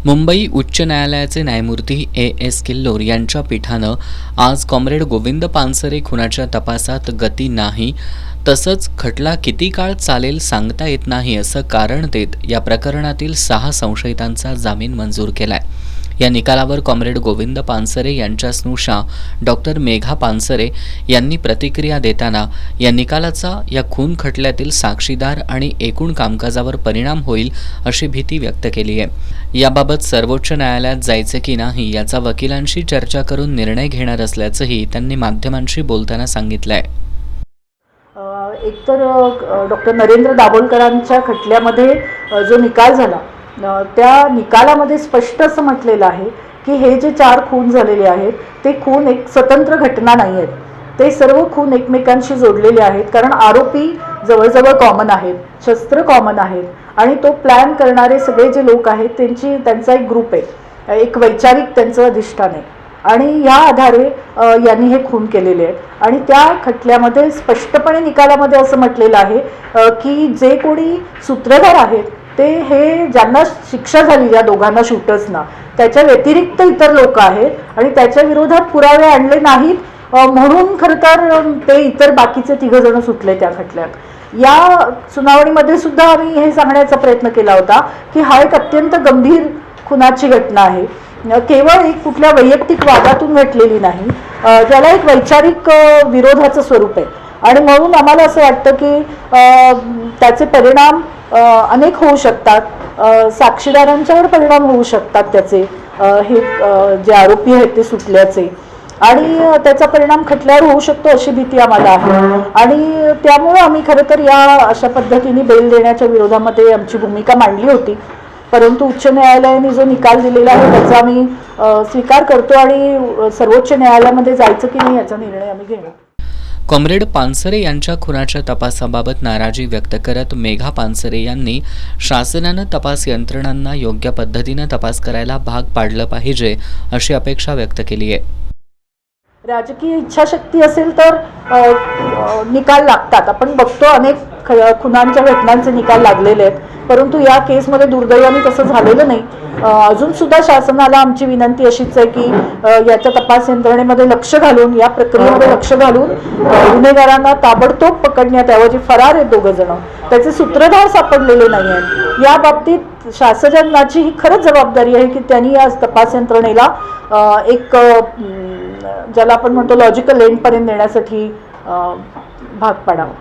मुंबई उच्च न्यायालयाचे न्यायमूर्ती एस किल्लोर यांच्या पीठानं आज कॉम्रेड गोविंद पानसरे खुनाच्या तपासात गती नाही, तसंच खटला किती काळ चालेल सांगता येत नाही असं कारण देत या प्रकरणातील 6 संशयितांचा जामीन मंजूर केलाय। या निकालावर कॉम्रेड गोविंद पानसरे यांच्या स्नुषा डॉक्टर मेघा पानसरे यांनी प्रतिक्रिया देताना या निकालाचा या खून खटल्यातील साक्षीदार आणि एकूण कामकाजावर परिणाम होईल अशी भीती व्यक्त केली आहे। याबाबत सर्वोच्च न्यायालयात जायचे की नाही याचा वकिलांशी चर्चा करून निर्णय घेणार असल्याचंही त्यांनी माध्यमांशी बोलताना सांगितलंय। एकतर डॉक्टर नरेंद्र दाभोलकरांच्या खटल्यामध्ये जो निकाल झाला त्या निकालामध्ये स्पष्ट असं म्हटलेलं आहे की हे जे 4 खून झालेले आहेत ते खून एक स्वतंत्र घटना नाही आहेत, ते सर्व खून एकमेकांशी जोडलेले आहेत। कारण आरोपी जवळजवळ कॉमन आहेत, शस्त्र कॉमन आहेत आणि तो प्लॅन करणारे सगळे जे लोक आहेत त्यांचा एक ग्रुप आहे, एक वैचारिक त्यांचं अधिष्ठान आहे आणि या आधारे यांनी हे खून केलेले आहेत। आणि त्या खटल्यामध्ये स्पष्टपणे निकालामध्ये असं म्हटलेलं आहे की जे कोणी सूत्रधार आहेत ते हे ज्यांना शिक्षा झाली या दोघांना शूटर्सना त्याच्या व्यतिरिक्त इतर लोक आहेत आणि त्याच्या विरोधात पुरावे आणले नाहीत म्हणून खरं तर ते इतर बाकीचे 3 जण सुटले त्या खटल्यात। या सुनावणीमध्ये सुद्धा आम्ही हे सांगण्याचा प्रयत्न केला होता की हा एक अत्यंत गंभीर खुनाची घटना आहे, केवळ एक कुठल्या वैयक्तिक वादातून घडलेली नाही, त्याला एक वैचारिक विरोधाचं स्वरूप आहे आणि म्हणून आम्हाला असं वाटतं की त्याचे परिणाम अनेक होऊ शकतात, साक्षीदारांच्यावर परिणाम होऊ शकतात त्याचे, हे जे आरोपी आहेत ते सुटल्याचे आणि त्याचा परिणाम खटल्यावर होऊ शकतो अशी भीती आम्हाला आहे आणि त्यामुळे आम्ही खरं तर या अशा पद्धतीने बेल देण्याच्या विरोधामध्ये आमची भूमिका मांडली होती। परंतु उच्च न्यायालयाने जो निकाल दिलेला आहे त्याचा आम्ही स्वीकार करतो आणि सर्वोच्च न्यायालयामध्ये जायचं की नाही याचा निर्णय आम्ही घेऊ। कॉम्रेड पानसरे यांच्या खुनाच्या तपासाबाबत नाराजी व्यक्त करत मेघा पानसरे यांनी शासनानं तपास यंत्रणांना योग्य पद्धतीनं तपास करायला भाग पाडलं पाहिजे अशी अपेक्षा व्यक्त केली आहे। राजकीय इच्छाशक्ती असेल तर निकाल लागतात, आपण बघतो अनेक खुनांच्या घटनांचे निकाल लागलेले आहेत, परंतु या केसमध्ये दुर्दैवाने तसं झालेलं नाही। अजून सुद्धा शासनाला आमची विनंती अशीच आहे की याच्या तपास यंत्रणेमध्ये लक्ष घालून, या प्रक्रियेमध्ये लक्ष घालून गुन्हेगारांना ताबडतोब पकडण्यात यावं। जे फरार आहेत 2 जण त्याचे सूत्रधार सापडलेले नाही आहेत, या बाबतीत शासनाची ही खरंच जबाबदारी आहे की त्यांनी या तपास यंत्रणेला एक ज्याला आपण म्हणतो लॉजिकल एंडपर्यंत नेण्यासाठी भाग पाडावं।